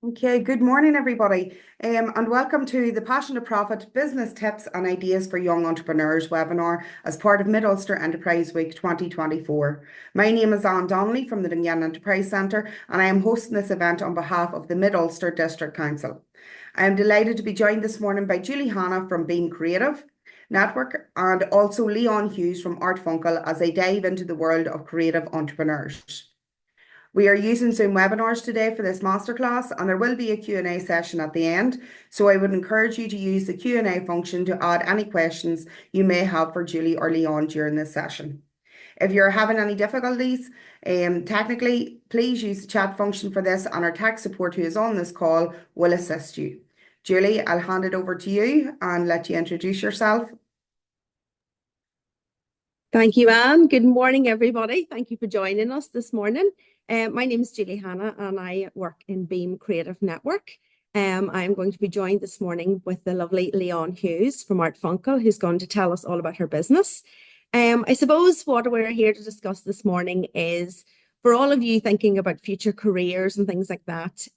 Okay, good morning, everybody, and welcome to the Passion to Profit Business Tips and Ideas for Young Entrepreneurs webinar as part of Mid-Ulster Enterprise Week 2024. My name is Anne Donnelly from the Dungannon Enterprise Centre, and I am hosting this event on behalf of the Mid-Ulster District Council. I am delighted to be joined this morning by Julie Hanna from Beam Creative Network and also Leon Hughes from Art Funkel as they dive into the world of creative entrepreneurs. We are using Zoom webinars today for this masterclass, and there will be a Q&A session at the end. So I would encourage you to use the Q&A function to add any questions you may have for Julie or Leon during this session. If you're having any difficulties, technically, please use the chat function for this, and our tech support who is on this call will assist you. Julie, I'll hand it over to you and let you introduce yourself. Thank you, Anne. Good morning, everybody. Thank you for joining us this morning. My name is Julie Hanna and I work in Beam Creative Network. I'm going to be joined this morning with the lovely Leon Hughes from Art Funkel, who's going to tell us all about her business. I suppose what we're here to discuss this morning is for all of you thinking about future careers and things like that.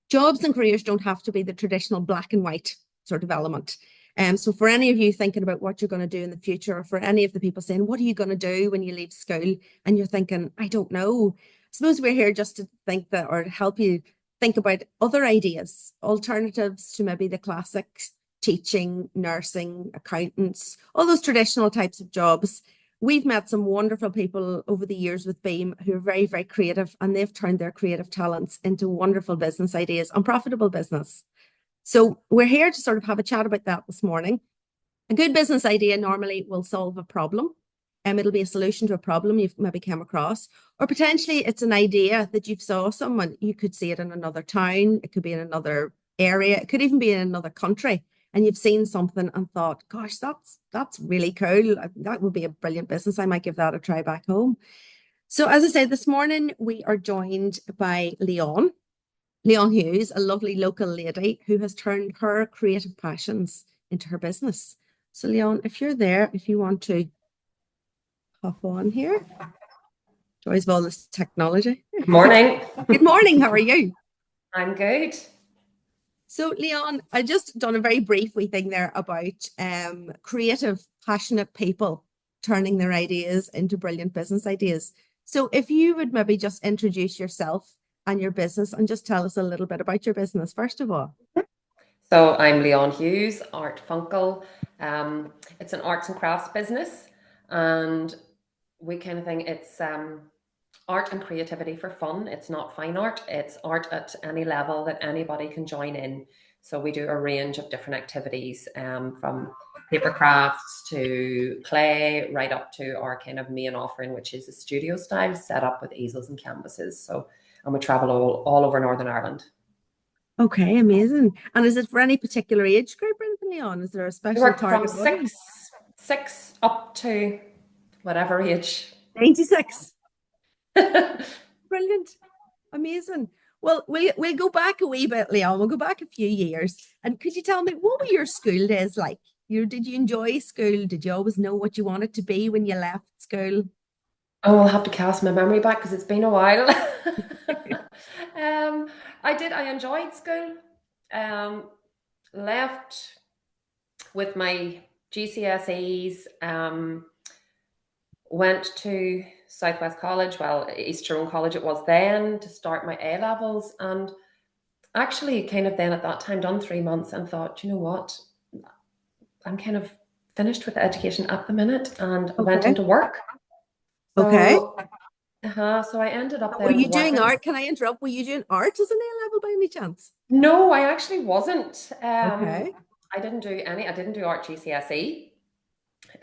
Jobs and careers don't have to be the traditional black and white sort of element. So for any of you thinking about what you're going to do in the future, or for any of the people saying, what are you going to do when you leave school? And you're thinking, I don't know. I suppose we're here just to think that, or help you think about other ideas, alternatives to maybe the classics, teaching, nursing, accountants, all those traditional types of jobs. We've met some wonderful people over the years with Beam who are very, very creative, and they've turned their creative talents into wonderful business ideas and profitable business. So we're here to sort of have a chat about that this morning. A good business idea normally will solve a problem. It'll be a solution to a problem you've maybe come across, or potentially it's an idea that you've saw someone. You could see it in another town. It could be in another area. It could even be in another country. And you've seen something and thought, gosh, that's really cool. That would be a brilliant business. I might give that a try back home. So as I said, this morning we are joined by Leon Hughes, a lovely local lady who has turned her creative passions into her business. So Leon, if you're there, if you want to hop on here. Joys of all this technology. Good morning. Good morning. How are you? I'm good. So Leon, I just done a very brief wee thing there about creative, passionate people turning their ideas into brilliant business ideas. So if you would maybe just introduce yourself and your business and just tell us a little bit about your business, first of all. So I'm Leon Hughes, Art Funkel. It's an arts and crafts business, and we kind of think it's art and creativity for fun. It's not fine art. It's art at any level that anybody can join in. So we do a range of different activities, from paper crafts to clay, right up to our kind of main offering, which is a studio style set up with easels and canvases. And we travel all over Northern Ireland. Okay, amazing. And is it for any particular age group or anything, Leon? Is there a special work target from six up to whatever age. 96. Brilliant. Amazing. Well, we'll go back a wee bit, Leon. We'll go back a few years. And could you tell me, what were your school days like? Did you enjoy school? Did you always know what you wanted to be when you left school? Oh, I'll have to cast my memory back because it's been a while. I enjoyed school. Left with my GCSEs. Went to Southwest College, well, East Tyrone College it was then, to start my A levels, and actually kind of then at that time done 3 months and thought, you know what, I'm kind of finished with education at the minute, and went into work. Okay. So I ended up Were then you doing working. art? Can I interrupt? Were you doing art as an A level by any chance? No, I actually wasn't. Okay. I didn't do art GCSE.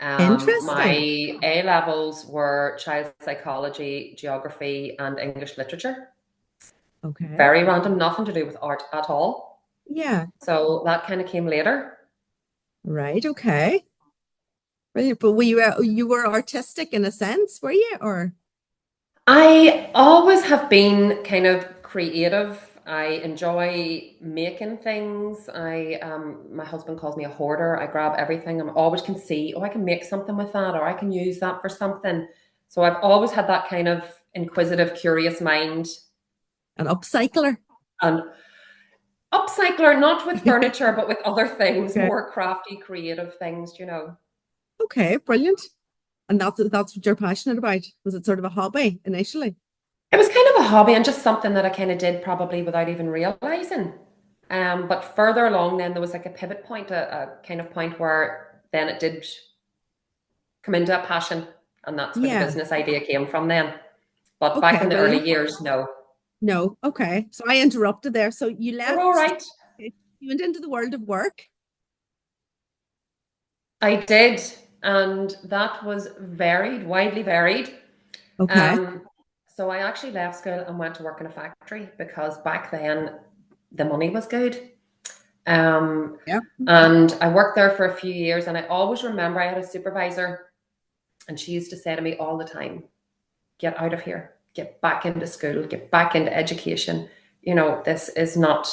Interesting. My A levels were child psychology, geography, and English literature. Okay. Very random, nothing to do with art at all. Yeah. So that kind of came later. Right. Okay. Brilliant. But you were artistic in a sense, were you? Or I always have been kind of creative. I enjoy making things. My husband calls me a hoarder. I grab everything. I always can see, oh, I can make something with that, or I can use that for something. So I've always had that kind of inquisitive, curious mind. an upcycler. And upcycler, not with furniture, but with other things, Okay. more crafty, creative things, you know. Okay, brilliant. And that's what you're passionate about. Was it sort of a hobby initially? It was kind of a hobby and just something that I kind of did probably without even realizing. But further along, then there was like a pivot point, a kind of point where then it did come into a passion, and that's where the Yeah. business idea came from then. But back Okay, in the early brilliant. years, no. No, okay. So I interrupted there. So you You're all left, right. you went into the world of work. I did, and that was varied, widely varied. Okay. Um, so I actually left school and went to work in a factory because back then the money was good. Um, Yeah. and I worked there for a few years, and I always remember I had a supervisor, and she used to say to me all the time, "Get out of here, get back into school, get back into education. You know, this is not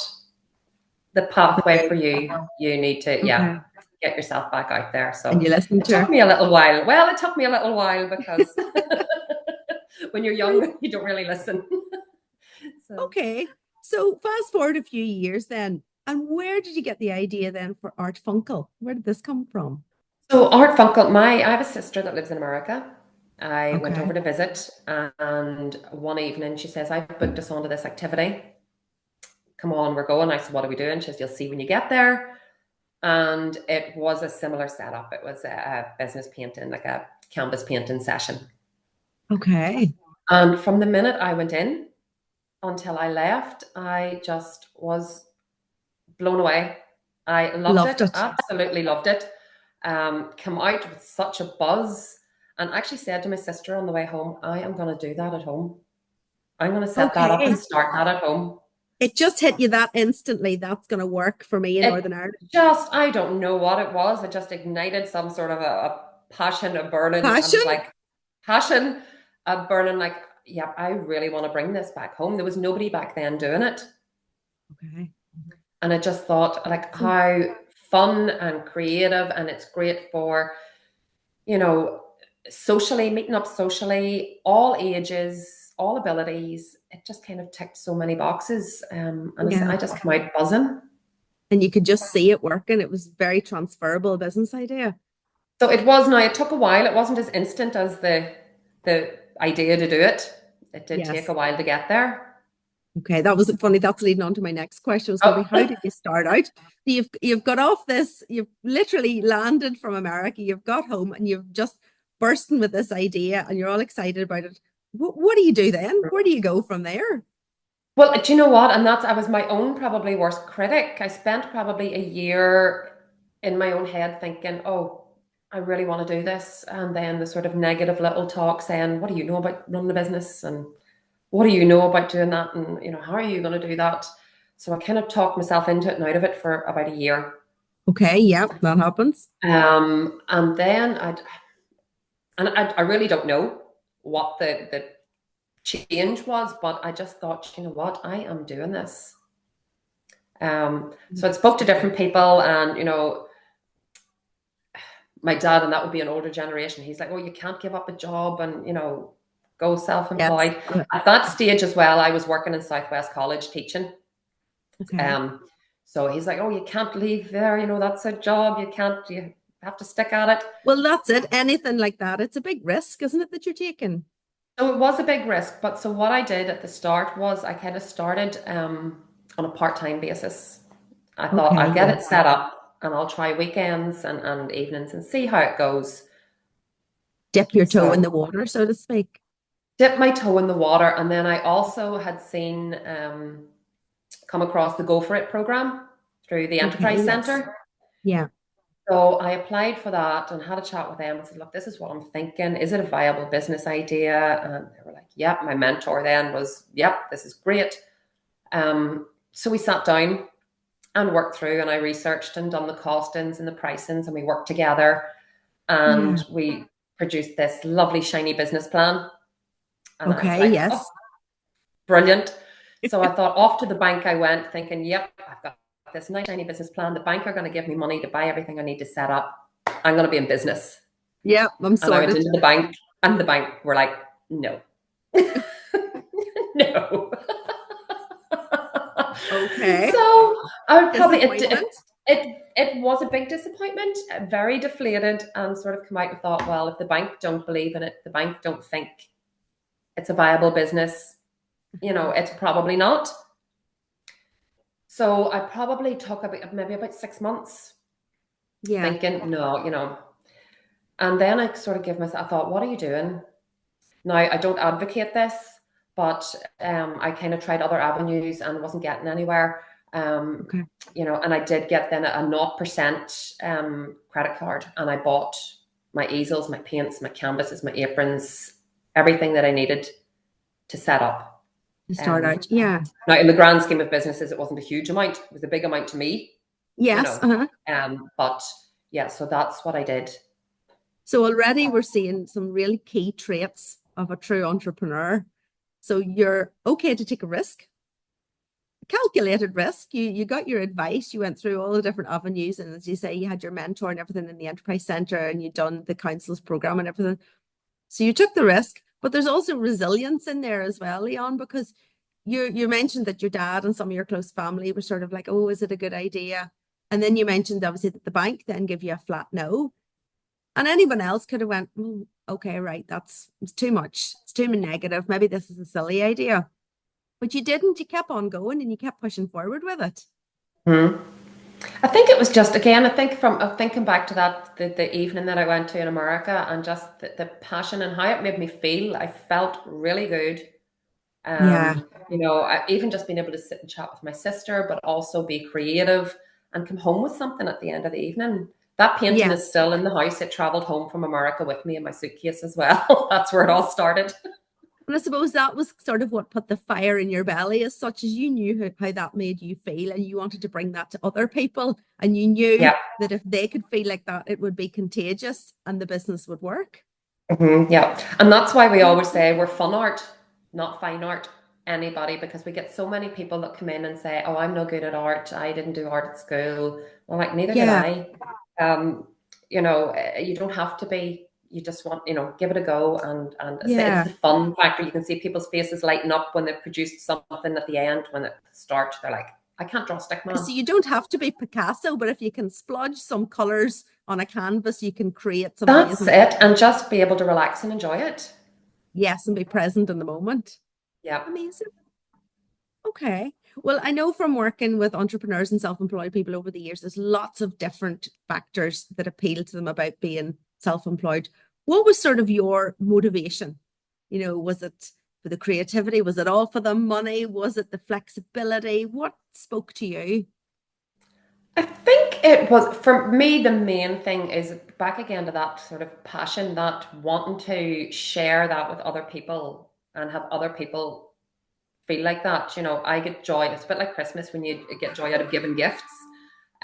the pathway for you. You need to, yeah, Okay. get yourself back out there." And So you listened it to took her. me a little while. Well, it took me a little while because when you're young, you don't really listen. So, Okay. So fast forward a few years then, and where did you get the idea then for Art Funkel? Where did this come from? so Art Funkel, I have a sister that lives in America. I went Okay. over to visit, and one evening she says, "I've booked us onto this activity. Come on, we're going." I said, "What are we doing?" She says, "You'll see when you get there." And it was a similar setup. It was a business painting, like a canvas painting session. Okay. And from the minute I went in until I left, I just was blown away. I loved Loved it, it. absolutely loved it. Come out with such a buzz, and actually said to my sister on the way home, "I am going to do that at home. I'm going to set that up and Okay. start that at home." It just hit you that instantly. That's going to work for me in It Northern Ireland. just, I don't know what it was. It just ignited some sort of a passion, a burning. I Passion? was like, passion, a burning, like, yeah, I really want to bring this back home. There was nobody back then doing it. Okay. And I just thought, like, So, how fun and creative, and it's great for, you know, socially, meeting up socially, all ages, all abilities. It just kind of ticked so many boxes. And yeah. I just came out buzzing. And you could just see it working. It was very transferable business idea. So it was now, it took a while. It wasn't as instant as the idea to do it. It did take Yes. a while to get there. Okay, that was funny. That's leading on to my next question. Was going to Oh, be, how did you start out? So you've got off this, you've literally landed from America, you've got home and you've just bursting with this idea and you're all excited about it. What do you do then? Where do you go from there? well, do you know what? And I was my own probably worst critic. I spent probably a year in my own head thinking, "Oh, I really want to do this." And then the sort of negative little talk saying, "What do you know about running a business? And what do you know about doing that? And, you know, how are you going to do that?" So I kind of talked myself into it and out of it for about a year. Okay, yeah, that happens. And then I really don't know what the change was, but I just thought, you know what, I am doing this. So I spoke to different people, and you know, my dad, and that would be an older generation. He's like, "Oh, you can't give up a job, and you know, go Yes. self-employed." At that stage as well, I was working in Southwest College teaching. Okay. Um, so he's like, "Oh, you can't leave there. You know, that's a job. You can't. You have to stick at it." Well, that's it. Anything like that, it's a big risk, isn't it, that you're taking? So it was a big risk, but so what I did at the start was I kind of started on a part-time basis. I thought Okay, I'll get it yes. set up and I'll try weekends and evenings and see how it goes. Dip your toe in So the water, so to speak. dip my toe in the water, and then I also had seen come across the Go For It program through the Okay, Enterprise yes. Centre. Yeah. So I applied for that and had a chat with them and said, "Look, this is what I'm thinking. Is it a viable business idea?" And they were like, "Yep." My mentor then was, "Yep, this is great." So we sat down and worked through, and I researched and done the costings and the pricings, and we worked together, Yeah. and we produced this lovely shiny business plan. And I was Okay, like, "Oh, yes. brilliant." So I thought, off to the bank I went, thinking, "Yep, I've got this nice shiny business plan. The bank are going to give me money to buy everything I need to set up. I'm going to be in business." Yeah, I'm And I went sorted. into the bank, and the bank were like, "No." No. Okay. So I would probably Disappointment. it was a big disappointment, very deflated, and sort of come out and thought, well, if the bank don't believe in it, the bank don't think it's a viable business, it's probably not. So I probably took maybe about 6 months Yeah. thinking, no. And then I sort of gave myself, I thought, what are you doing? Now, I don't advocate this, but I kind of tried other avenues and wasn't getting anywhere. Okay. And I did get then a 0% credit card, and I bought my easels, my paints, my canvases, my aprons, everything that I needed to set up. To start out. Yeah. Now, in the grand scheme of businesses, it wasn't a huge amount. It was a big amount to me, Yes. But yeah, so that's what I did. So already we're seeing some really key traits of a true entrepreneur. So you're okay to take a risk, a calculated risk. You got your advice. You went through all the different avenues. And as you say, you had your mentor and everything in the Enterprise Centre, and you'd done the council's program and everything. So you took the risk, but there's also resilience in there as well, Leon, because you mentioned that your dad and some of your close family were sort of like, oh, is it a good idea? And then you mentioned obviously that the bank then give you a flat no. And anyone else could have went, okay, right, it's too much. It's too negative. Maybe this is a silly idea. But you didn't. You kept on going and you kept pushing forward with it. I think it was just, again, I think from thinking back to that, the evening that I went to in America, and just the passion and how it made me feel. I felt really good. Yeah. Even just being able to sit and chat with my sister, but also be creative and come home with something at the end of the evening. That painting is Yes. still in the house. It traveled home from America with me in my suitcase as well. That's where it all started. And I suppose that was sort of what put the fire in your belly, as such as you knew how that made you feel, and you wanted to bring that to other people. And you knew Yeah. that if they could feel like that, it would be contagious and the business would work. Yeah. And that's why we always say we're fun art, not fine art. Anybody, because we get so many people that come in and say, oh, I'm no good at art. I didn't do art at school. Well, like, neither did Yeah. I. You don't have to be. You just want, give it a go. And Yeah. it's the fun factor. You can see people's faces lighten up when they've produced something at the end. When at the start, they're like, I can't draw stick man. So you don't have to be Picasso, but if you can splodge some colors on a canvas, you can create some That's amazing. it. And just be able to relax and enjoy it. Yes, and be present in the moment. Yeah. Amazing. Okay. Well, I know from working with entrepreneurs and self-employed people over the years, there's lots of different factors that appeal to them about being self-employed. What was sort of your motivation? Was it for the creativity? Was it all for the money? Was it the flexibility? What spoke to you? I think it was, for me, the main thing is back again to that sort of passion, that wanting to share that with other people and have other people feel like that. I get joy. It's a bit like Christmas when you get joy out of giving gifts.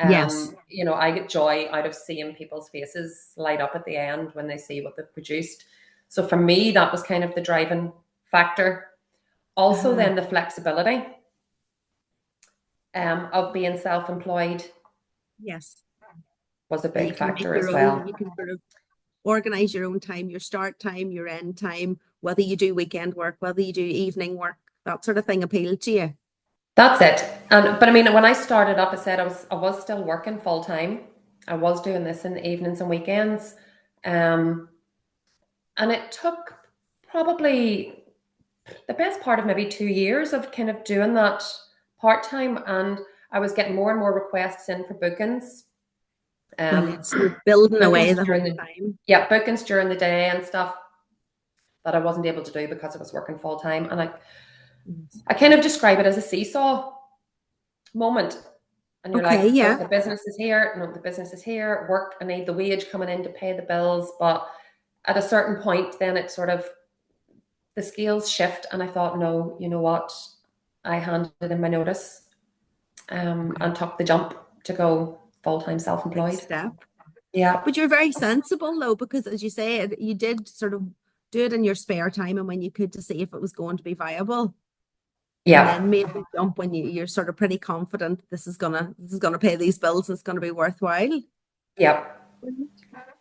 Yes. I get joy out of seeing people's faces light up at the end when they see what they've produced. So for me, that was kind of the driving factor. Also, then the flexibility of being self-employed. Yes. Was a big factor as own, well. you can sort of organize your own time, your start time, your end time, whether you do weekend work, whether you do evening work, that sort of thing appealed to you. That's it. But I mean, when I started up, I said I was still working full time. I was doing this in the evenings and weekends. And it took probably the best part of maybe 2 years of kind of doing that part-time, and I was getting more and more requests in for bookings. Brilliant. So you're building away bookings the during whole time. Yeah, bookings during the day and stuff that I wasn't able to do because I was working full time. And I kind of describe it as a seesaw moment. And you're Okay, like, so yeah. the business is here. No, the business is here. Work, I need the wage coming in to pay the bills. But at a certain point, then it sort of, the scales shift. And I thought, no, you know what? I handed in my notice and took the jump to go full-time self-employed. Next step. Yeah. But you're very sensible though, because as you say, you did sort of do it in your spare time and when you could, to see if it was going to be viable. Yeah. And then maybe jump when you're sort of pretty confident this is gonna pay these bills, it's gonna be worthwhile. Yeah.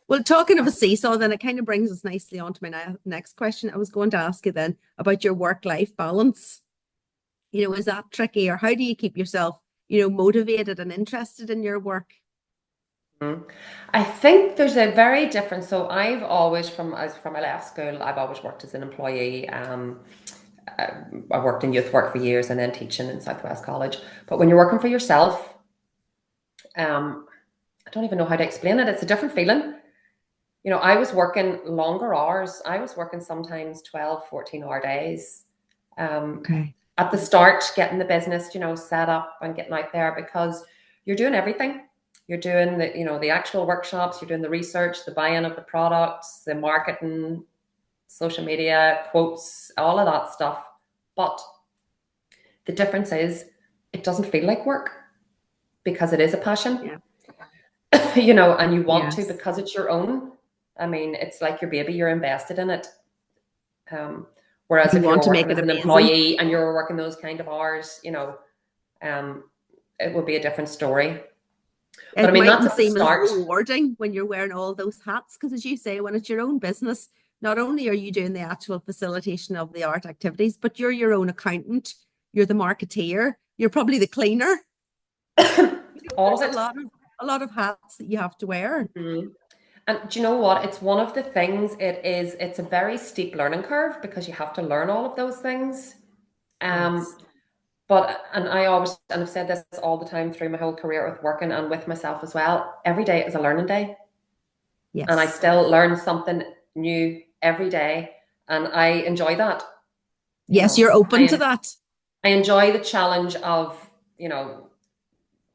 Well, talking of a seesaw, then it kind of brings us nicely on to my next question. I was going to ask you then about your work-life balance. You know, is that tricky, or how do you keep yourself, you know, motivated and interested in your work? Mhm. I think there's a very different. So I've always, from I left school, I've always worked as an employee. I I worked in youth work for years and then teaching in Southwest College. But when you're working for yourself, I don't even know how to explain it. It's a different feeling. You know, I was working longer hours. I was working sometimes 12, 14-hour days. Um, Okay. at the start, getting the business, you know, set up and getting out there, because you're doing everything. You're doing the, you know, the actual workshops, you're doing the research, the buy-in of the products, the marketing, social media, quotes, all of that stuff. But the difference is it doesn't feel like work because it is a passion, Yeah. you know, and you want to Yes. because it's your own. I mean, it's like your baby, you're invested in it. Whereas You if you want were to working make it as an amazing. employee and you were working those kind of hours, you know, um, it would be a different story. But I It mean, that's mightn't at the seem as start. rewarding when you're wearing all those hats, because as you say, when it's your own business, not only are you doing the actual facilitation of the art activities, but you're your own accountant, you're the marketeer, you're probably the cleaner. You know, All of there's it. a lot of hats that you have to wear. Mhm. And do you know what? It's one of the things, it's a very steep learning curve because you have to learn all of those things. Um, Yes. and I've said this all the time through my whole career with working and with myself as well. Every day is a learning day, and I Yes. still learn something new every day, and I enjoy that. You Yes, know, you're open to that. I enjoy the challenge of, you know,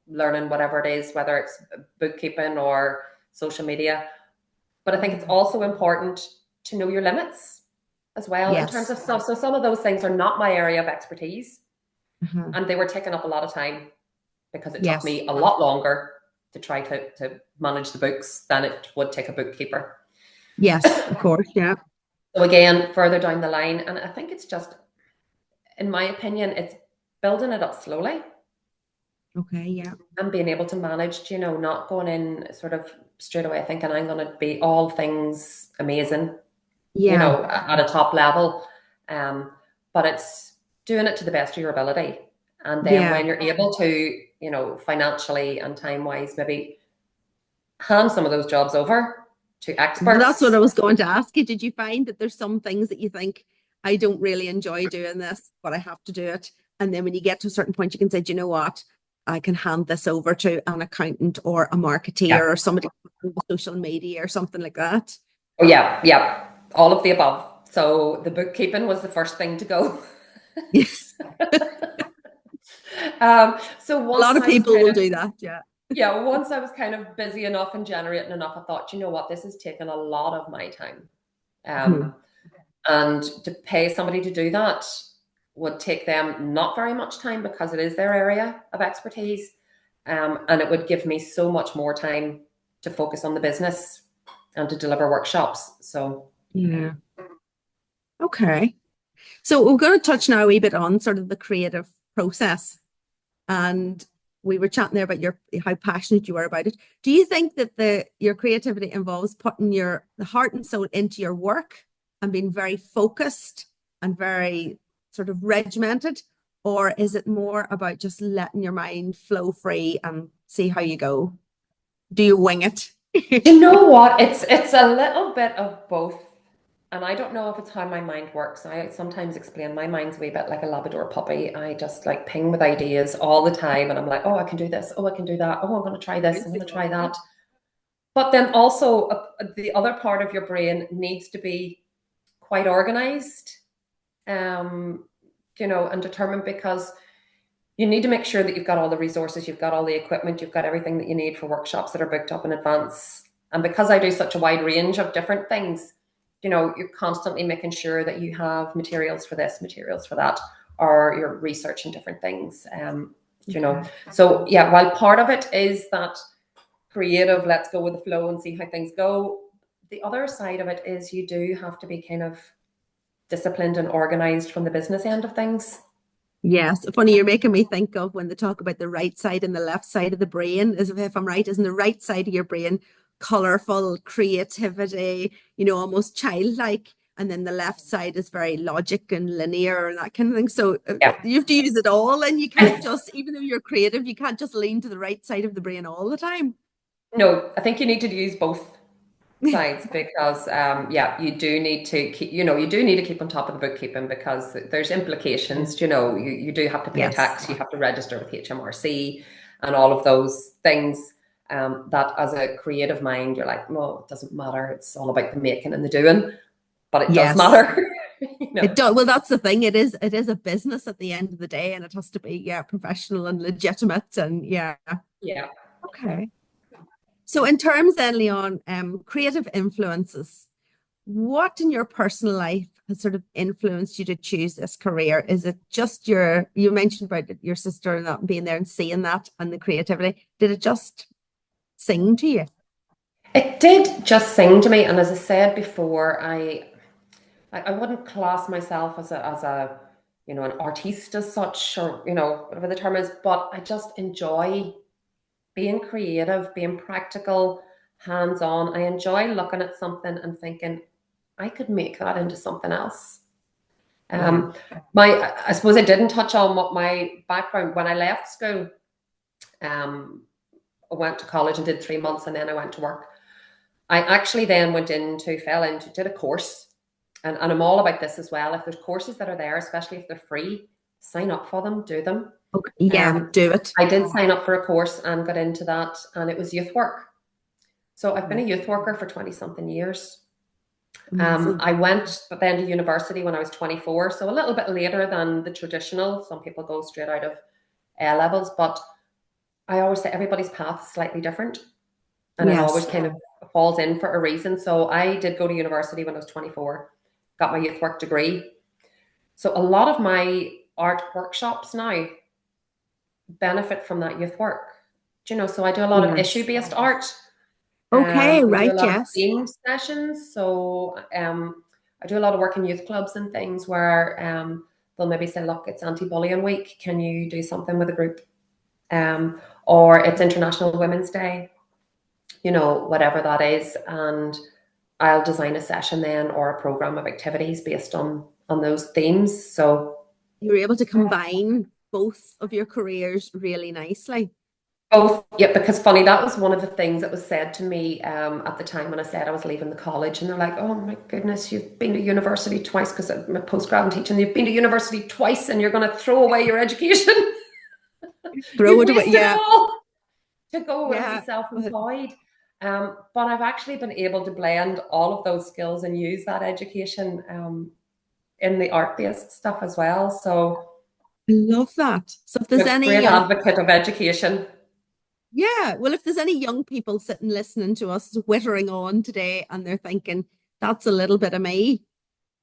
learning whatever it is, whether it's bookkeeping or social media. But I think it's also important to know your limits as well in terms Yes. of stuff. So some of those things are not my area of expertise, Uh-huh. and they were taking up a lot of time because it took Yes. me a lot longer to try to manage the books than it would take a bookkeeper. Yes, of course. Yeah. So again, further down the line, and I think it's just, in my opinion, it's building it up slowly Okay. Yeah. and being able to manage, you know, not going in sort of straight away thinking I'm going to be all things amazing, you Yeah. know, at a top level. Um, but it's doing it to the best of your ability. And then Yeah. when you're able to, you know, financially and time wise, maybe hand some of those jobs over to Well, that's what I experts. was going to ask you. Did you find that there's some things that you think, I don't really enjoy doing this, but I have to do it? And then when you get to a certain point, you can say, do you know what? I can hand this over to an accountant or a Yeah. marketeer or somebody with social media or something like that. Oh, yeah. Yeah. All of the above. So the bookkeeping was the first thing to go. Yes. So A lot once of I was people kind will of, do that. Yeah. yeah, once I was kind of busy enough and generating enough, I thought, you know what, this is taking a lot of my time. Mhm. And to pay somebody to do that would take them not very much time because it is their area of expertise. And it would give me so much more time to focus on the business and to deliver workshops. So, Yeah. Okay. So we're going to touch now a wee bit on sort of the creative process. And we were chatting there about your how passionate you are about it. Do you think that your creativity involves putting your the heart and soul into your work and being very focused and very sort of regimented, or is it more about just letting your mind flow free and see how you go? Do you wing it? you know what? It's a little bit of both. And I don't know if it's how my mind works. I sometimes explain my mind's a wee bit like a Labrador puppy. I just like ping with ideas all the time. And I'm like, oh, I can do this. Oh, I can do that. Oh, I'm going to try this. I'm going to try that. But then also the other part of your brain needs to be quite organized, um, you know, and determined, because you need to make sure that you've got all the resources, you've got all the equipment, you've got everything that you need for workshops that are booked up in advance. And because I do such a wide range of different things, you know, you're constantly making sure that you have materials for this, materials for that, or you're researching different things. You know, so yeah, while part of it is that creative, let's go with the flow and see how things go, the other side of it is you do have to be kind of disciplined and organized from the business end of things. Yes, funny, you're making me think of when they talk about the right side and the left side of the brain. As if I'm right, isn't the right side of your brain colorful, creativity, you know, almost childlike, and then the left side is very logic and linear and that kind of thing. So Yeah. you have to use it all, and you can't just, even though you're creative, you can't just lean to the right side of the brain all the time. No, I think you need to use both sides because yeah, you do need to keep, you do need to keep on top of the bookkeeping because there's implications. You do have to pay Yes. tax, you have to register with HMRC and all of those things, that as a creative mind you're like, well, it doesn't matter, it's all about the making and the doing, but it does Yes. matter. It does. Well, that's the thing. It is a business at the end of the day, and it has to be professional and legitimate, and Yeah. Okay. So in terms then, Leon, creative influences, what in your personal life has sort of influenced you to choose this career? Is it just you mentioned about your sister and that being there and seeing that and the creativity. Did it just sing to you? It did just sing to me, and as I said before, I wouldn't class myself as a an artiste as such, or whatever the term is, but I just enjoy being creative, being practical, hands-on. I enjoy looking at something and thinking, I could make that into something else. I suppose I didn't touch on what my background when I left school. I went to college and did 3 months, and then I went to work. I actually then did a course, and I'm all about this as well. If there's courses that are there, especially if they're free, sign up for them, do them. Okay. Yeah, do it. I did sign up for a course and got into that, and it was youth work. So I've been a youth worker for 20 something years. I went then to university when I was 24, so a little bit later than the traditional. Some people go straight out of A levels, but I always say everybody's path is slightly different, and it always kind of falls in for a reason. So I did go to university when I was 24, got my youth work degree. So a lot of my art workshops now benefit from that youth work. So I do a lot of issue-based art. Okay, we right, do a lot of yes. theme sessions. So I do a lot of work in youth clubs and things where they'll maybe say, look, it's anti-bullying week. Can you do something with a group? Or it's International Women's Day, whatever that is. And I'll design a session then or a program of activities based on those themes. So you were able to combine both of your careers really nicely. Both, yeah, because funny, that was one of the things that was said to me at the time when I said I was leaving the college, and they're like, oh my goodness, you've been to university twice, because I'm a postgrad in teaching, you've been to university twice and you're going to throw away your education. Throw it away, yeah. All to go and Yeah. be self-employed. But I've actually been able to blend all of those skills and use that education in the art-based stuff as well. So I love that. So if there's I'm a any great advocate of education. Yeah, well, if there's any young people sitting listening to us whittering on today and they're thinking, that's a little bit of me,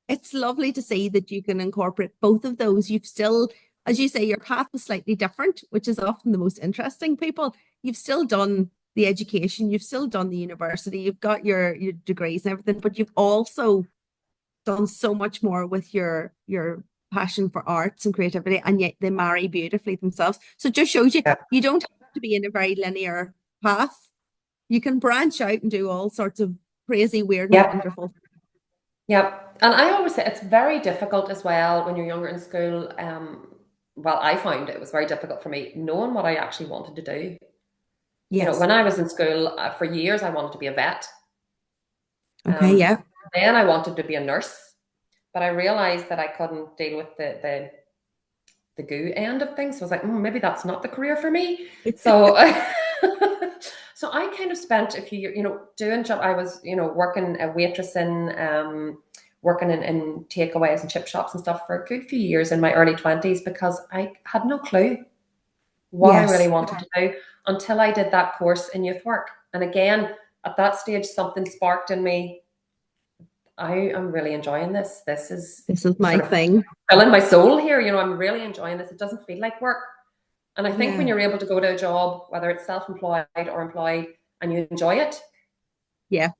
it's lovely to see that you can incorporate both of those. You've still, as you say, your path was slightly different, which is often the most interesting people. You've still done the education, you've still done the university, you've got your degrees and everything, but you've also done so much more with your passion for arts and creativity, and yet they marry beautifully themselves. So it just shows you, you don't have to be in a very linear path. You can branch out and do all sorts of crazy, weird, and wonderful. Yep. And I always say it's very difficult as well when you're younger in school. Well, I found it was very difficult for me knowing what I actually wanted to do. Yes. When I was in school, for years, I wanted to be a vet. Okay, yeah. Then I wanted to be a nurse, but I realized that I couldn't deal with the goo end of things. So I was like, maybe that's not the career for me. So so I kind of spent a few years, doing job. I was, working a waitressing, working in takeaways and chip shops and stuff for a good few years in my early 20s, because I had no clue what I really wanted to do until I did that course in youth work. And again, at that stage, something sparked in me. I am really enjoying this. This is my thing. Filling my soul here. I'm really enjoying this. It doesn't feel like work. And I think when you're able to go to a job, whether it's self-employed or employed, and you enjoy it. Yeah.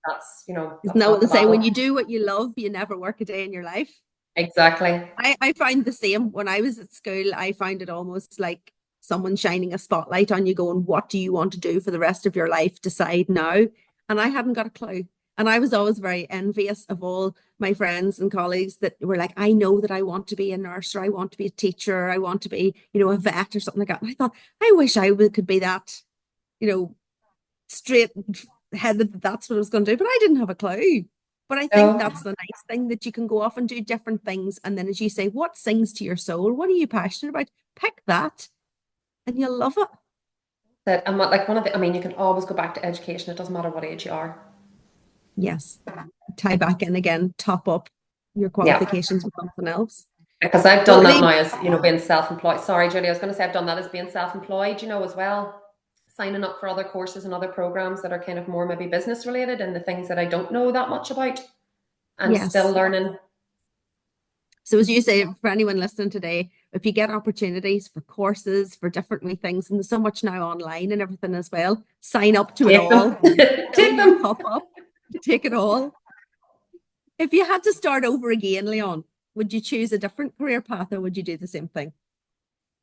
That's, Isn't that what they say? When you do what you love, you never work a day in your life. Exactly. I find the same. When I was at school, I found it almost like someone shining a spotlight on you going, what do you want to do for the rest of your life? Decide now. And I hadn't got a clue. And I was always very envious of all my friends and colleagues that were like, I know that I want to be a nurse, or I want to be a teacher, or I want to be, a vet or something like that. And I thought, I wish could be that, straight headed that that's what I was going to do, but I didn't have a clue. But I think No, that's the nice thing, that you can go off and do different things. And then, as you say, what sings to your soul? What are you passionate about? Pick that and you'll love it. that I'm not like one of the, I mean, you can always go back to education. It doesn't matter what age you are. Yes. Tie back in again, top up your Yeah. qualifications with something else. Because I've Well, done that now Lee, as, being self-employed. Sorry, Julie, I was going to say I've done that as being self-employed, as well. Signing up for other courses and other programs that are kind of more maybe business related and the things that I don't know that much about and still yes. learning. So as you say, for anyone listening today, if you get opportunities for courses, for different wee things, and there's so much now online and everything as well, sign up to it Take all. them. Fill Take your them. cup up, take it all. If you had to start over again, Leon, would you choose a different career path, or would you do the same thing?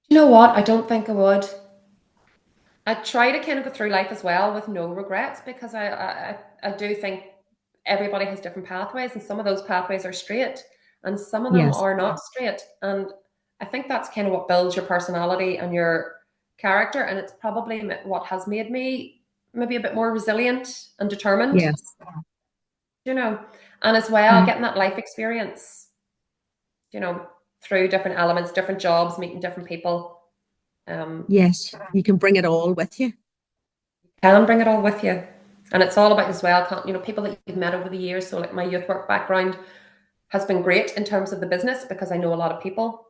You know what? I don't think I would. I try to kind of go through life as well with no regrets, because I do think everybody has different pathways, and some of those pathways are straight and some of them Yes. are not straight. And I think that's kind of what builds your personality and your character. And it's probably what has made me maybe a bit more resilient and determined, Yes. and as well Mm. getting that life experience, through different elements, different jobs, meeting different people. Yes, you can bring it all with you. Can bring it all with you. And it's all about as well, people that you've met over the years. So like my youth work background has been great in terms of the business, because I know a lot of people.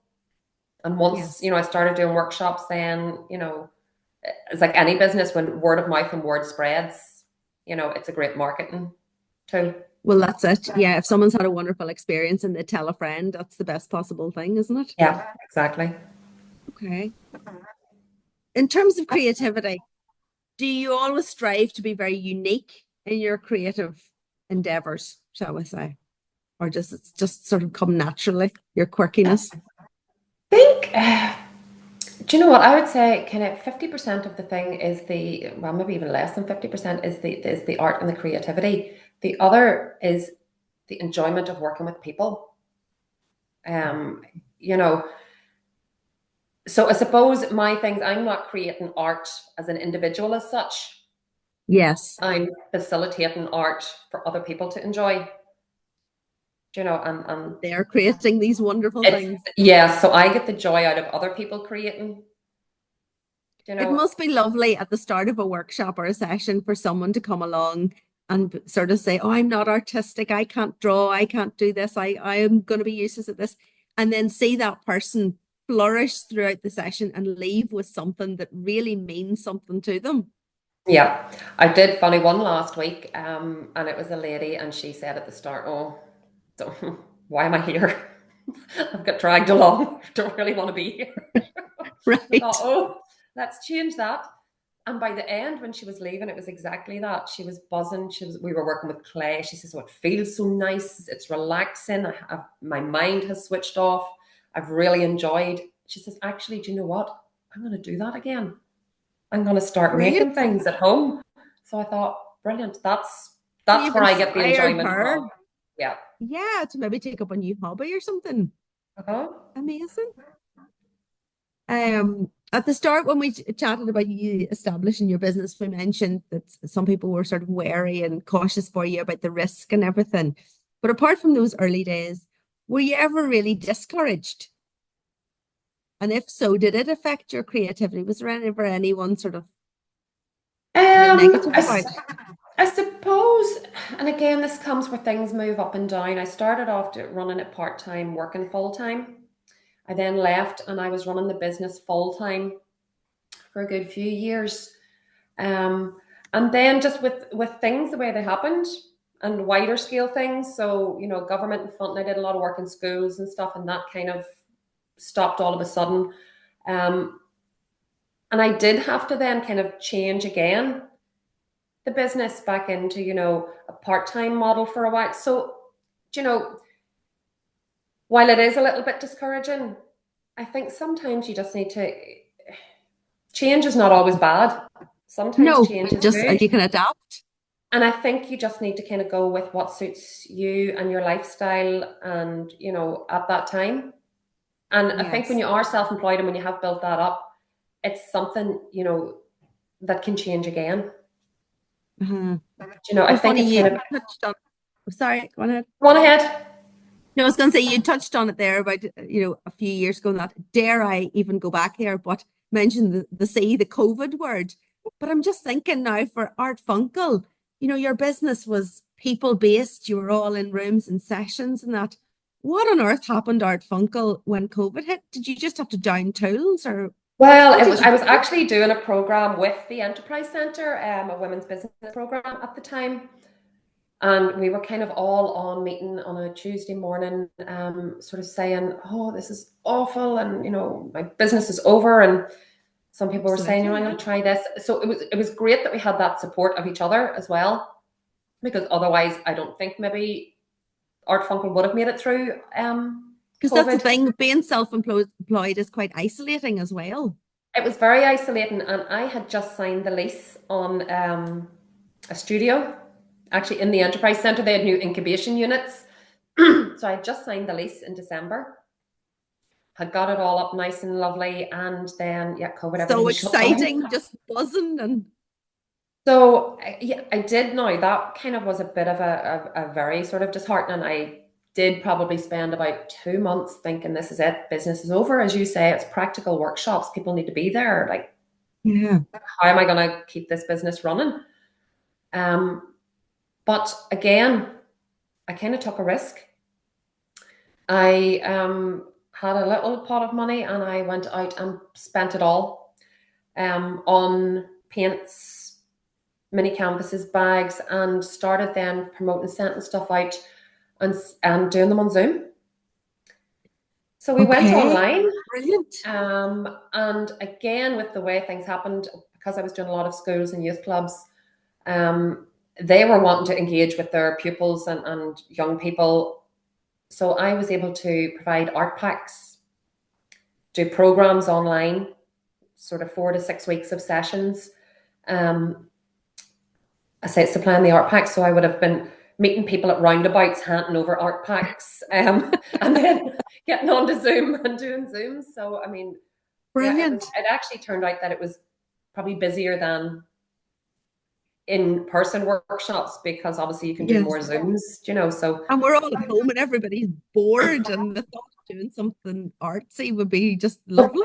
And once, Yes. I started doing workshops, then, it's like any business, when word of mouth and word spreads, it's a great marketing tool. Well, that's it. Yeah, if someone's had a wonderful experience and they tell a friend, that's the best possible thing, isn't it? Yeah, exactly. Okay. In terms of creativity, do you always strive to be very unique in your creative endeavors, shall we say? Or does it just sort of come naturally, your quirkiness? I think, do you know what? I would say kind of 50% of the thing is well, maybe even less than 50% is the art and the creativity. The other is the enjoyment of working with people. Um, you know, so I suppose my things, I'm not creating art as an individual as such. Yes. I'm facilitating art for other people to enjoy. And They are creating these wonderful it's, things. yeah, so I get the joy out of other people creating, It must be lovely at the start of a workshop or a session for someone to come along and sort of say, oh, I'm not artistic. I can't draw. I can't do this. I am going to be useless at this. And then see that person flourish throughout the session and leave with something that really means something to them. Yeah, I did funny one last week, and it was a lady, and she said at the start, "Oh, so why am I here? I've got dragged along. Don't really want to be here." I Right. thought, "Oh, let's change that." And by the end, when she was leaving, it was exactly that. She was buzzing. We were working with clay. She says, "Oh, it feels so nice. It's relaxing. My mind has switched off. I've really enjoyed." She says, "Actually, do you know what? I'm going to do that again. I'm going to start Brilliant. making things at home." So I thought, brilliant. That's So you've where I get the inspired enjoyment her. from. Yeah. Yeah, to maybe take up a new hobby or something. Uh-huh. Amazing. At the start, when we chatted about you establishing your business, we mentioned that some people were sort of wary and cautious for you about the risk and everything. But apart from those early days, were you ever really discouraged? And if so, did it affect your creativity? Was there ever anyone sort of real negative about it? I suppose, and again, this comes where things move up and down. I started off running it part-time, working full-time. I then left and I was running the business full-time for a good few years. Um, and then just with things the way they happened and wider scale things. So, government and funding, I did a lot of work in schools and stuff, and that kind of stopped all of a sudden. And I did have to then kind of change again the business back into, a part-time model for a while. So, while it is a little bit discouraging, I think sometimes you just need to, change is not always bad. Sometimes No, change is just good. you can adapt. And I think you just need to kind of go with what suits you and your lifestyle and, at that time. And I think when Yes. you are self-employed and when you have built that up, it's something, that can change again. Uh-huh. I Well, think funny it's you kind of, touched on. Oh, sorry, go on ahead. go on ahead. No, I was going to say you touched on it there about a few years ago. Not dare I even go back here, but mention the COVID word. But I'm just thinking now for Art Funkel, your business was people based. You were all in rooms and sessions and that. What on earth happened to Art Funkel when COVID hit? Did you just have to down tools, or Well, what did you I was do? actually doing a program with the Enterprise Centre, a women's business program at the time. And we were kind of all on meeting on a Tuesday morning, sort of saying, "Oh, this is awful," and my business is over. And some people were saying, Absolutely, "I'm yeah. going to try this." So it was great that we had that support of each other as well, because otherwise, I don't think maybe Art Funkel would have made it through Because that's the COVID. thing, being self-employed is quite isolating as well. It was very isolating, and I had just signed the lease on a studio. Actually, in the Enterprise Centre, they had new incubation units. So I had just signed the lease in December, had got it all up nice and lovely, and then, yeah, COVID, So everything shut down. exciting, just buzzing and So, yeah, I did know that kind of was a bit of a very sort of disheartening. I did probably spend about 2 months thinking this is it, business is over. As you say, it's practical workshops, people need to be there. Like, yeah. how am I going to keep this business running? But again, I kind of took a risk. I had a little pot of money and I went out and spent it all on paints, mini canvases, bags, and started then promoting, sending stuff out and doing them on Zoom. So we went Okay. online, Brilliant. and again, with the way things happened, because I was doing a lot of schools and youth clubs, they were wanting to engage with their pupils and young people. So I was able to provide art packs, do programs online, sort of 4 to 6 weeks of sessions. I say supplying the art packs, so I would have been meeting people at roundabouts, handing over art packs, and then getting onto Zoom and doing Zooms. So I mean, yeah, Brilliant. it actually turned out that it was probably busier than in-person workshops, because obviously you can do more Yes. Zooms, so And we're all at home and everybody's bored, and the thought of doing something artsy would be just lovely.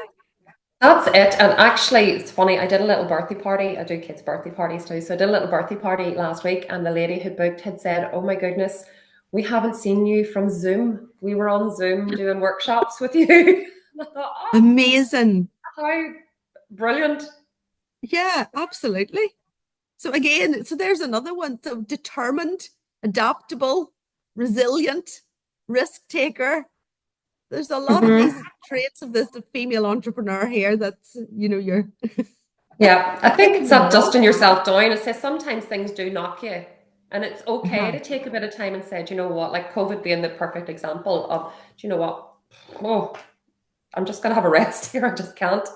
that's it. And actually, it's funny, I did a little birthday party. I do kids' birthday parties too. So I did a little birthday party last week, and the lady who booked had said, "Oh my goodness, we haven't seen you from Zoom. We were on Zoom doing workshops with you." And I thought, oh, Amazing. how brilliant. Yeah, absolutely. So again, so there's another one. So determined, adaptable, resilient, risk taker. There's a lot of these Mhm. traits of this female entrepreneur here that's, you're Yeah, I think ticking it's them that all. dusting yourself down. It says sometimes things do knock you. And it's okay Uh-huh. to take a bit of time and say, "Do you know what?" Like COVID being the perfect example of, "Do you know what? Oh, I'm just going to have a rest here. I just can't."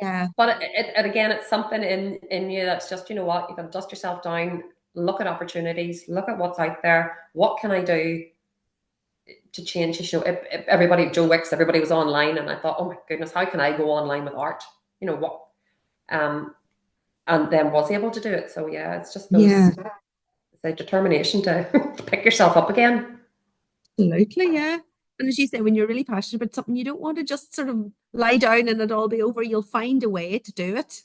Yeah. But again, it's something in you that's just, you know what, you can dust yourself down, look at opportunities, look at what's out there. What can I do to change the show? If everybody, Joe Wicks, everybody was online, and I thought, oh my goodness, how can I go online with art? You know what? Um, and then was able to do it. So yeah, it's just Yeah. the determination to pick yourself up again. Absolutely, yeah. And as you say, when you're really passionate about something, you don't want to just sort of lie down and it all be over. You'll find a way to do it.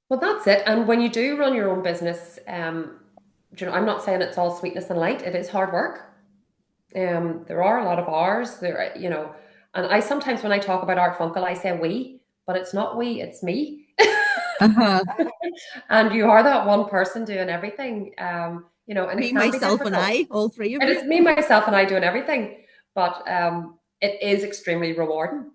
Well, that's it. And when you do run your own business, I'm not saying it's all sweetness and light. It is hard work. There are a lot of hours there, and I sometimes when I talk about Art Funkel, I say we, but it's not we, it's me. Uh-huh. And you are that one person doing everything, and it Me, can be myself, and difficult. I, all three of It you. is me, myself, and I doing everything, but it is extremely rewarding.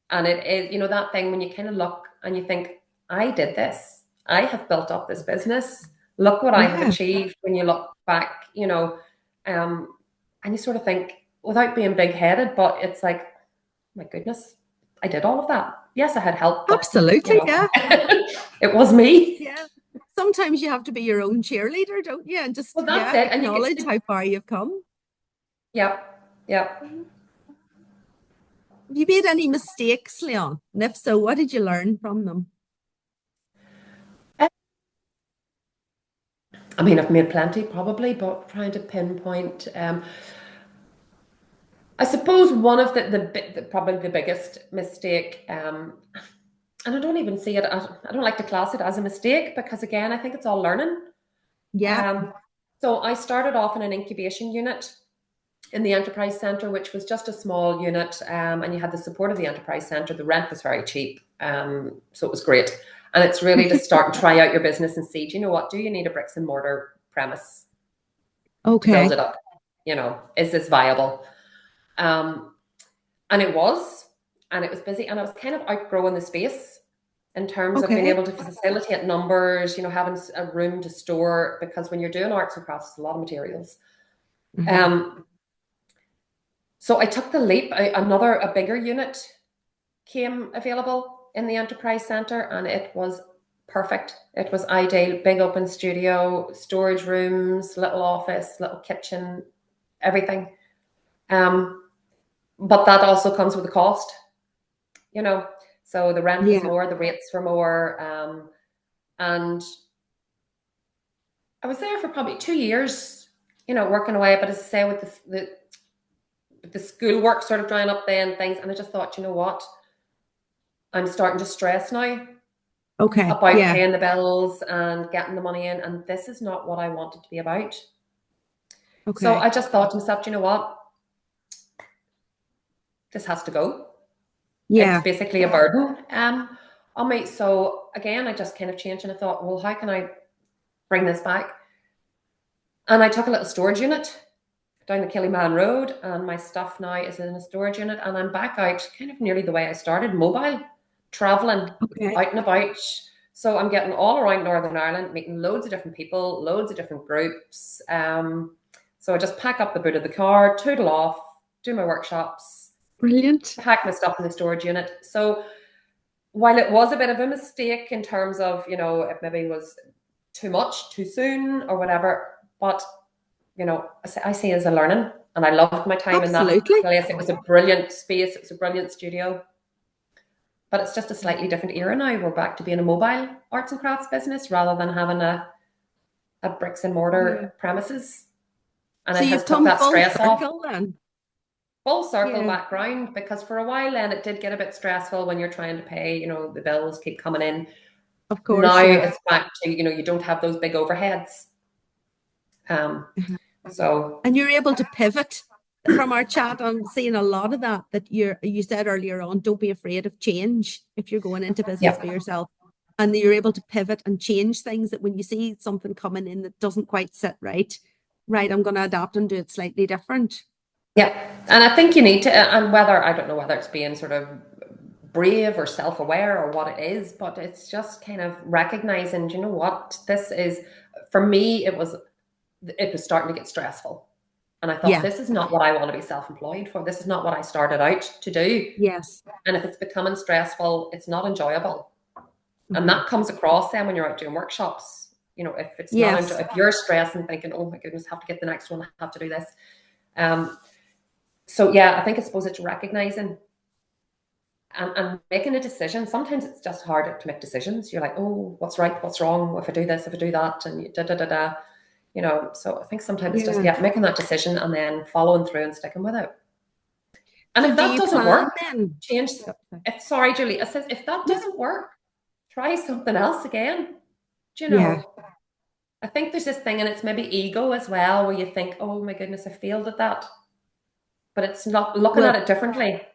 And it is, that thing when you kind of look and you think, I did this. I have built up this business. Look what I have Yeah, achieved when you look back, and you sort of think, without being big headed, but it's like, my goodness, I did all of that. Yes, I had help, but absolutely. Yeah. it was me. Yeah. Sometimes you have to be your own cheerleader, don't you? And just, Well, that's yeah, it. And you acknowledge get, how far you've come. yeah, yeah. Mhm. Have you made any mistakes, Leon? And if so, what did you learn from them? I mean, I've made plenty probably, but trying to pinpoint, I suppose one of probably the biggest mistake, and I don't even see it as, I don't like to class it as a mistake because again, I think it's all learning. Yeah. So I started off in an incubation unit in the Enterprise Centre, which was just a small unit, and you had the support of the Enterprise Centre. The rent was very cheap, so it was great. And it's really to start and try out your business and see, do you know what? Do you need a bricks and mortar premise to build Okay. it up? You know, is this viable? And it was, and it was busy, and I was kind of outgrowing the space in terms of being Okay. able to facilitate numbers, you know, having a room to store, because when you're doing arts and crafts, it's a lot of materials. Mhm. So I took the leap. A bigger unit came available in the Enterprise Centre, and it was perfect. It was ideal. Big open studio, storage rooms, little office, little kitchen, everything. But that also comes with a cost, you know. So the rent was Yeah. more, the rates were more, and I was there for probably 2 years, you know, working away. But as I say, with the school work sort of drying up then things, and I just thought, you know what, I'm starting to stress now Okay. about Yeah. paying the bills and getting the money in, and this is not what I wanted to be about. So Okay. I just thought to myself, you know what, this has to go. It's Yeah. basically a burden on me. So again, I just kind of changed, and I thought, well, how can I bring this back? And I took a little storage unit down the Killyman Road, and my stuff now is in a storage unit, and I'm back out kind of nearly the way I started, mobile, traveling, Okay. out and about. So I'm getting all around Northern Ireland, meeting loads of different people, loads of different groups. So I just pack up the boot of the car, tootle off, do my workshops, Brilliant. pack my stuff in the storage unit. So while it was a bit of a mistake in terms of, you know, it maybe was too much too soon or whatever, but you know, I see it as a learning, and I loved my time in that Absolutely. place. It was a brilliant space. It was a brilliant studio, but it's just a slightly different era now. We're back to being a mobile arts and crafts business rather than having a bricks and Yeah. mortar premises. And So it you've has took come that full stress off. circle then. Full circle Yeah. background, because for a while then it did get a bit stressful when you're trying to pay, you know, the bills keep coming in. Of Now course. Yeah. it's back to, you know, you don't have those big overheads. Uh-huh. So And you're able to pivot from our chat. I'm seeing a lot of that you said earlier on, don't be afraid of change if you're going into business yeah, for yourself. And you're able to pivot and change things, that when you see something coming in that doesn't quite sit right, I'm going to adapt and do it slightly different. yeah. And I think you need to, and whether, I don't know whether it's being sort of brave or self-aware or what it is, but it's just kind of recognizing, you know what, this is, for me, it was starting to get stressful. And I thought, Yeah. this is not what I want to be self-employed for. This is not what I started out to do. Yes. And if it's becoming stressful, it's not enjoyable. And Mhm. that comes across then when you're out doing workshops. You know, if it's not Yes. if you're stressed and thinking, oh my goodness, I have to get the next one, I have to do this. So yeah, I think I suppose it's recognizing and making a decision. Sometimes it's just hard to make decisions. You're like, oh, what's right, what's wrong, if I do this, if I do that, and da da da da. You know, so I think sometimes it's just, Yeah. yeah, making that decision and then following through and sticking with it. And So if do that you doesn't plan work, then? change. Oh, sorry. If sorry, Julie, I says if that No. doesn't work, try something else again. Do you Yeah. know? I think there's this thing, and it's maybe ego as well, where you think, oh my goodness, I failed at that. But it's not looking at Well, it differently.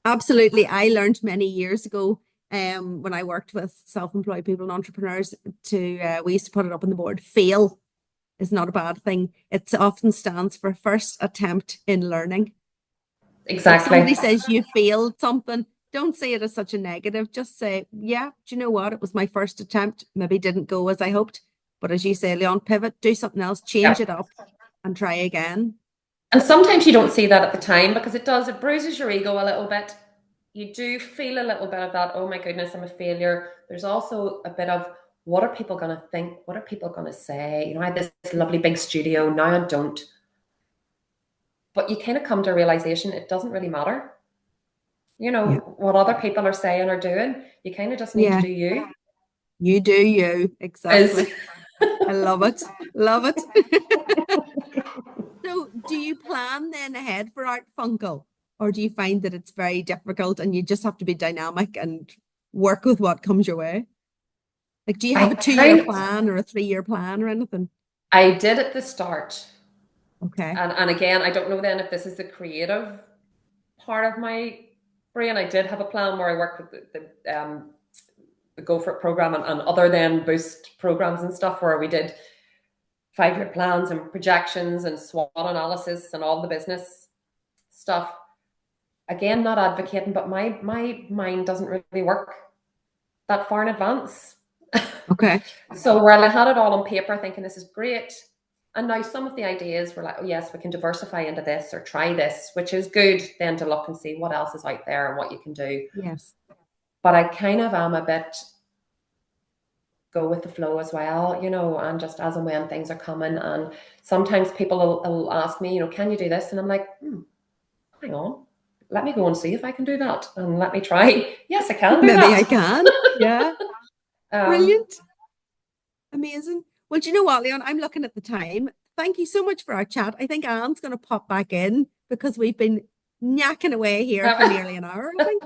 absolutely. I learned many years ago, when I worked with self-employed people and entrepreneurs, we used to put it up on the board. Fail is not a bad thing. It often stands for first attempt in learning. So if somebody Exactly. says you failed something, don't say it as such a negative. Just say, yeah, do you know what? It was my first attempt. Maybe didn't go as I hoped. But as you say, Leon, pivot, do something else, change Yeah. it up and try again. And sometimes you don't see that at the time because it bruises your ego a little bit. You do feel a little bit of that, oh my goodness, I'm a failure. There's also a bit of, what are people going to think? What are people going to say? You know, I had this lovely big studio, now I don't. But you kind of come to a realization it doesn't really matter. You know, Yeah. what other people are saying or doing. You kind of just need to Yeah. do you. You do you. Is Exactly. I love it. Love it. So do you plan then ahead for Art Funkel? Or do you find that it's very difficult and you just have to be dynamic and work with what comes your way? Like, do you have I a 2-year think plan or a 3-year plan or anything? I did at the start. Okay. And again, I don't know then if this is the creative part of my brain. I did have a plan where I worked with the Go For It program and other then boost programs and stuff where we did 5-year plans and projections and SWOT analysis and all the business stuff. Again, not advocating, but my mind doesn't really work that far in advance. Okay. So while I had it all on paper, thinking this is great, and now some of the ideas were like, oh yes, we can diversify into this or try this, which is good then to look and see what else is out there and what you can do. Yes. But I kind of am a bit go with the flow as well, you know, and just as and when things are coming. And sometimes people will ask me, you know, can you do this? And I'm like, hang on, let me go and see if I can do that. And let me try. Yes, I can do Maybe I that. can. Yeah. Um, Brilliant. Amazing. Well, do you know what, Leon? I'm looking at the time. Thank you so much for our chat. I think Anne's going to pop back in because we've been yakking away here for nearly an hour, I think.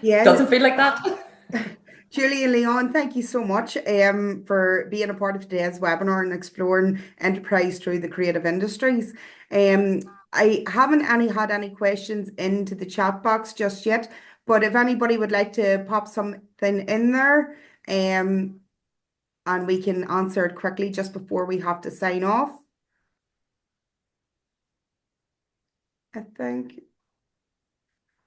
Yes. Doesn't feel like that. Julie and Leon, thank you so much for being a part of today's webinar and exploring enterprise through the creative industries. I haven't had any questions into the chat box just yet, but if anybody would like to pop something in there, and we can answer it quickly just before we have to sign off, I think.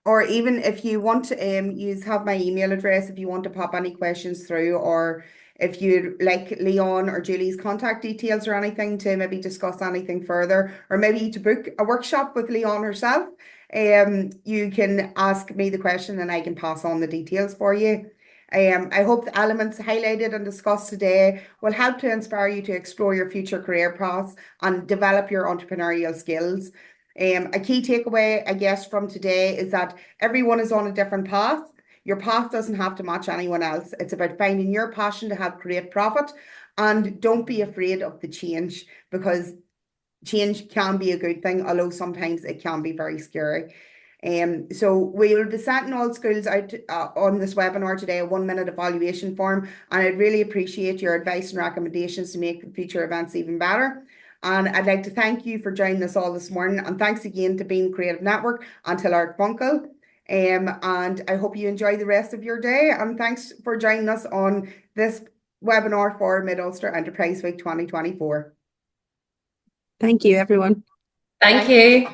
Or even if you want to use have my email address if you want to pop any questions through, or if you'd like Leon or Julie's contact details or anything to maybe discuss anything further, or maybe to book a workshop with Leon herself, you can ask me the question and I can pass on the details for you. I hope the elements highlighted and discussed today will help to inspire you to explore your future career paths and develop your entrepreneurial skills. A key takeaway, I guess, from today is that everyone is on a different path. Your path doesn't have to match anyone else. It's about finding your passion to have great profit, and don't be afraid of the change, because change can be a good thing, although sometimes it can be very scary. So we will be sending all schools out on this webinar today a 1-minute evaluation form, and I'd really appreciate your advice and recommendations to make future events even better. And I'd like to thank you for joining us all this morning, and thanks again to Beam Creative Network and to Art Funkel. And I hope you enjoy the rest of your day, and thanks for joining us on this webinar for Mid-Ulster Enterprise Week 2024. Thank you, everyone. Thank you.